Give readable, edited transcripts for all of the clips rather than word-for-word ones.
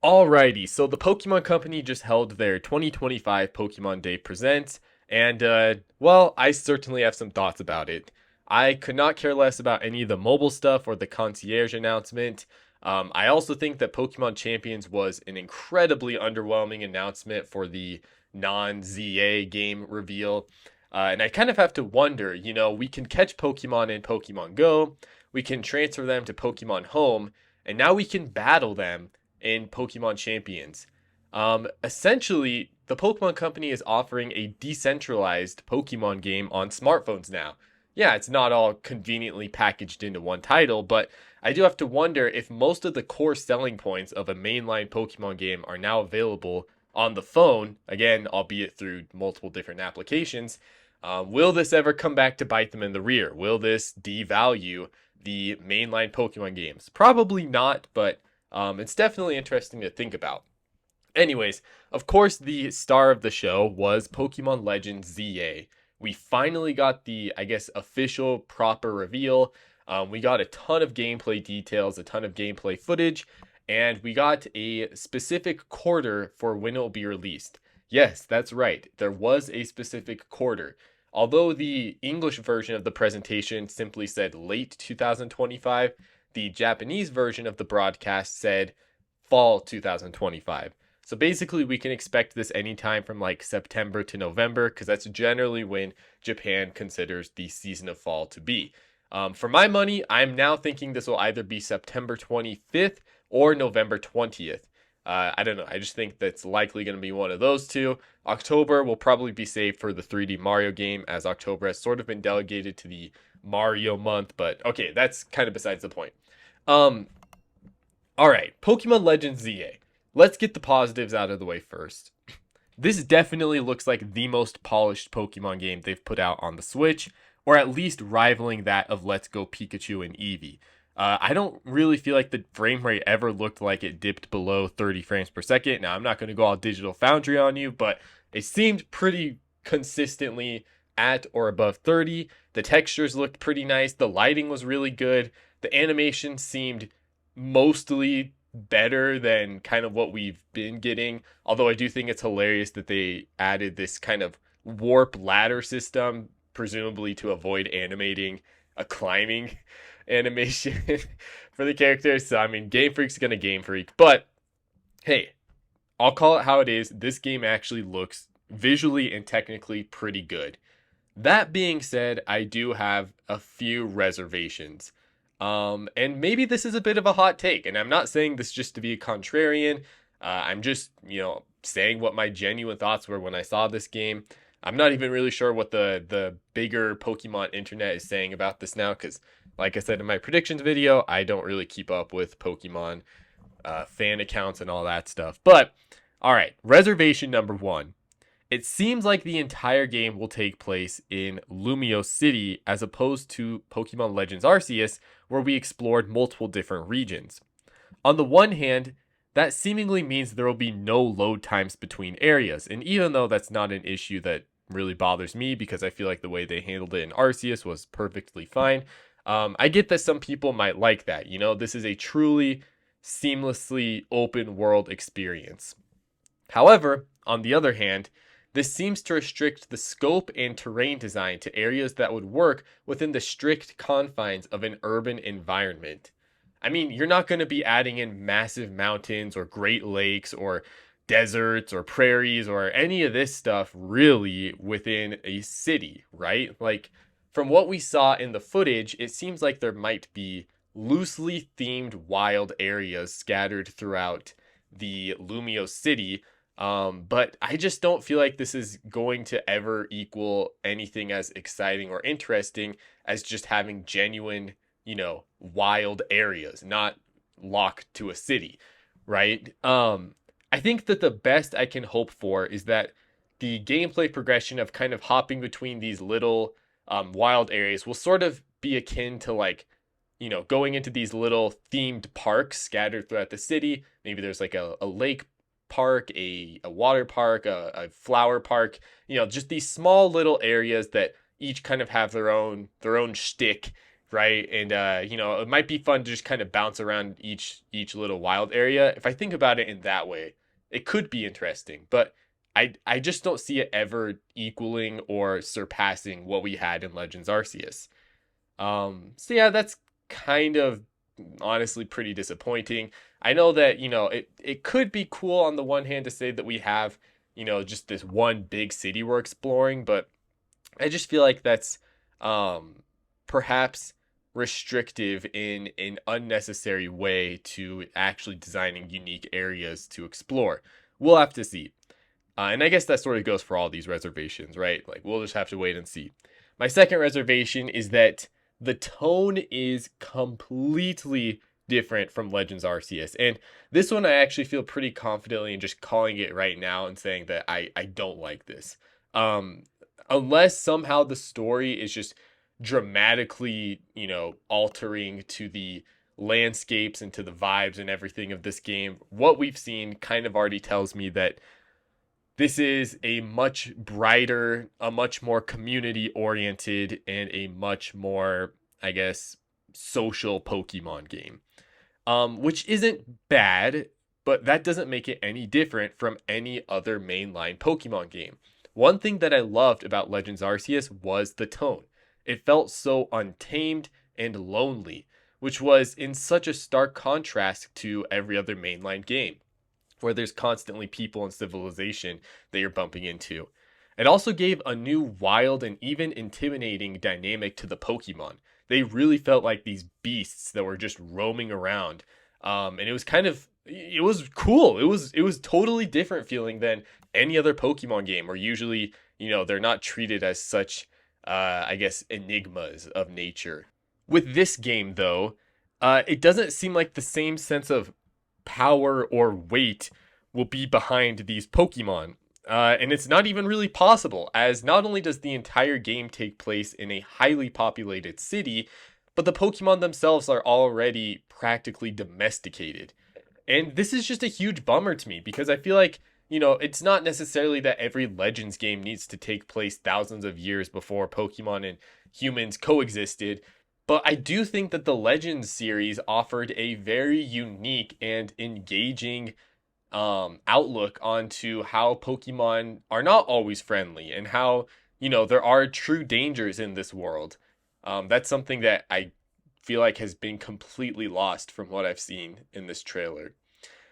Alrighty, so the Pokemon Company just held their 2025 Pokemon Day Presents, and well, I certainly have some thoughts about it. I could not care less about any of the mobile stuff or the concierge announcement. I also think that Pokemon Champions was an incredibly underwhelming announcement for the non ZA game reveal. And I kind of have to wonder, we can catch Pokemon in Pokemon Go, we can transfer them to Pokemon Home, and now we can battle them in Pokemon Champions. Essentially, the Pokemon Company is offering a decentralized Pokemon game on smartphones now. Yeah, it's not all conveniently packaged into one title, but I do have to wonder if most of the core selling points of a mainline Pokemon game are now available on the phone, again, albeit through multiple different applications. Will this ever come back to bite them in the rear? Will this devalue the mainline Pokemon games? Probably not, but it's definitely interesting to think about. Anyways, of course, the star of the show was Pokemon Legends ZA. We finally got the, I guess, official proper reveal. We got a ton of gameplay details, a ton of gameplay footage, and we got a specific quarter for when it will be released. Yes, that's right. There was a specific quarter. Although the English version of the presentation simply said late 2025, the Japanese version of the broadcast said fall 2025. So basically, we can expect this anytime from like September to November, because that's generally when Japan considers the season of fall to be. For my money, I'm now thinking this will either be September 25th or November 20th. I don't know. I just think that's likely going to be one of those two. October will probably be saved for the 3D Mario game, as October has sort of been delegated to the Mario month. But okay, that's kind of besides the point. Um, all right, Pokemon Legends ZA. Let's get the positives out of the way first. This definitely looks like the most polished Pokemon game they've put out on the Switch, or at least rivaling that of Let's Go Pikachu and Eevee. I don't really feel like the frame rate ever looked like it dipped below 30 frames per second. Now, I'm not going to go all Digital Foundry on you, but it seemed pretty consistently at or above 30. The textures looked pretty nice. The lighting was really good. The animation seemed mostly better than kind of what we've been getting. Although I do think it's hilarious that they added this kind of warp ladder system, presumably to avoid animating a climbing animation for the characters. So I mean, Game Freak's gonna Game Freak, but hey, I'll call it how it is. This game actually looks visually and technically pretty good. That being said, I do have a few reservations. And maybe this is a bit of a hot take, and I'm not saying this just to be a contrarian. I'm just, saying what my genuine thoughts were when I saw this game. I'm not even really sure what the bigger Pokemon internet is saying about this now, because, like I said in my predictions video, I don't really keep up with Pokemon fan accounts and all that stuff. But all right, reservation number one. It seems like the entire game will take place in Lumio City as opposed to Pokemon Legends Arceus, where we explored multiple different regions. On the one hand, that seemingly means there will be no load times between areas, and even though that's not an issue that really bothers me because I feel like the way they handled it in Arceus was perfectly fine, I get that some people might like that. This is a truly seamlessly open world experience. However, on the other hand, this seems to restrict the scope and terrain design to areas that would work within the strict confines of an urban environment. I mean, you're not going to be adding in massive mountains or Great Lakes or deserts or prairies or any of this stuff really within a city, right? Like, from what we saw in the footage, it seems like there might be loosely themed wild areas scattered throughout the Lumio city, but I just don't feel like this is going to ever equal anything as exciting or interesting as just having genuine, wild areas, not locked to a city, right? I think that the best I can hope for is that the gameplay progression of kind of hopping between these little wild areas will sort of be akin to like, going into these little themed parks scattered throughout the city. Maybe there's like a lake park, a water park, a flower park, just these small little areas that each kind of have their own shtick right? And it might be fun to just kind of bounce around each little wild area. If I think about it in that way, it could be interesting, but I just don't see it ever equaling or surpassing what we had in Legends Arceus. So yeah, that's kind of honestly pretty disappointing. I know that, it could be cool on the one hand to say that we have, just this one big city we're exploring, but I just feel like that's perhaps restrictive in an unnecessary way to actually designing unique areas to explore. We'll have to see. And I guess that sort of goes for all these reservations, right? Like, we'll just have to wait and see. My second reservation is that the tone is completely different from Legends Arceus. And this one I actually feel pretty confidently in just calling it right now and saying that I don't like this. Um, Unless somehow the story is just dramatically, altering to the landscapes and to the vibes and everything of this game, what we've seen kind of already tells me that this is a much brighter, a much more community oriented, and a much more, I guess, social Pokemon game. Which isn't bad, but that doesn't make it any different from any other mainline Pokemon game. One thing that I loved about Legends Arceus was the tone. It felt so untamed and lonely, which was in such a stark contrast to every other mainline game where there's constantly people and civilization that you're bumping into. It also gave a new wild and even intimidating dynamic to the Pokemon. They really felt like these beasts that were just roaming around. And it was cool. It was totally different feeling than any other Pokemon game where usually, they're not treated as such I guess enigmas of nature. With this game though, it doesn't seem like the same sense of power or weight will be behind these Pokemon. And it's not even really possible, as not only does the entire game take place in a highly populated city, but the Pokemon themselves are already practically domesticated. And this is just a huge bummer to me because I feel like, it's not necessarily that every Legends game needs to take place thousands of years before Pokemon and humans coexisted. But I do think that the Legends series offered a very unique and engaging outlook onto how Pokemon are not always friendly and how, there are true dangers in this world. That's something that I feel like has been completely lost from what I've seen in this trailer.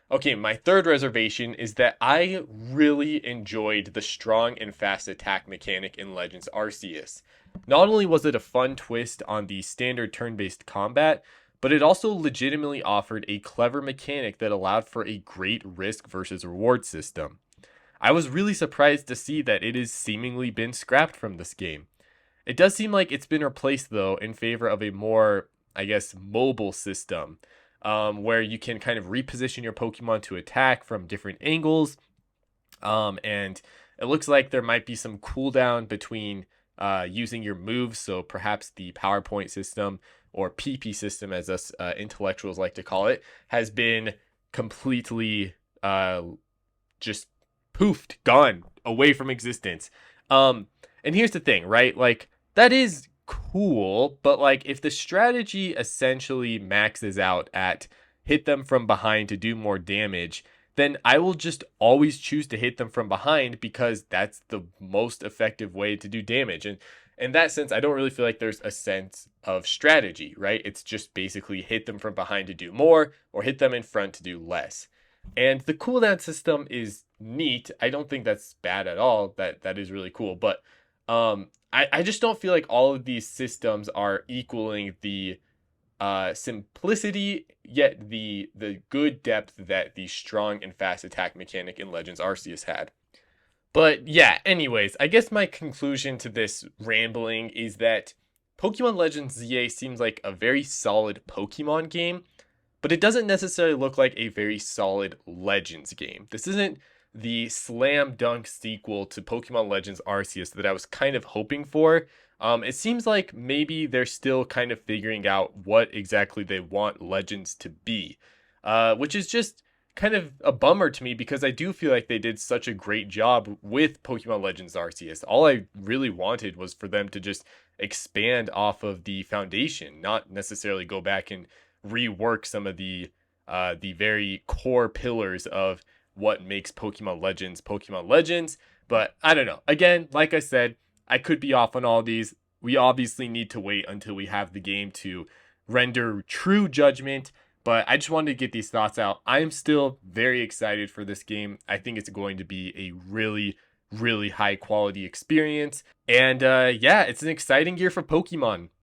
Okay, my third reservation is that I really enjoyed the strong and fast attack mechanic in Legends Arceus. Not only was it a fun twist on the standard turn-based combat, but it also legitimately offered a clever mechanic that allowed for a great risk versus reward system. I was really surprised to see that it has seemingly been scrapped from this game. It does seem like it's been replaced though in favor of a more, I guess, mobile system, where you can kind of reposition your Pokemon to attack from different angles. And it looks like there might be some cooldown between using your moves, so perhaps the PowerPoint system or PP system, as us intellectuals like to call it, has been completely just poofed, gone, away from existence. And here's the thing, right? Like, that is cool, but like, if the strategy essentially maxes out at hit them from behind to do more damage, then I will just always choose to hit them from behind because that's the most effective way to do damage. And in that sense, I don't really feel like there's a sense of strategy, right? It's just basically hit them from behind to do more or hit them in front to do less. And the cooldown system is neat. I don't think that's bad at all. That is really cool. But I just don't feel like all of these systems are equaling the simplicity, yet the good depth that the strong and fast attack mechanic in Legends Arceus had. But yeah, anyways, I guess my conclusion to this rambling is that Pokemon Legends ZA seems like a very solid Pokemon game, but it doesn't necessarily look like a very solid Legends game. This isn't the slam dunk sequel to Pokemon Legends Arceus that I was kind of hoping for. It seems like maybe they're still kind of figuring out what exactly they want Legends to be, which is just kind of a bummer to me because I do feel like they did such a great job with Pokemon Legends Arceus. All I really wanted was for them to just expand off of the foundation, not necessarily go back and rework some of the very core pillars of what makes Pokemon Legends Pokemon Legends. But I don't know. Again, like I said, I could be off on all these. We obviously need to wait until we have the game to render true judgment. But I just wanted to get these thoughts out. I am still very excited for this game. I think it's going to be a really, really high quality experience. And yeah, it's an exciting year for Pokemon.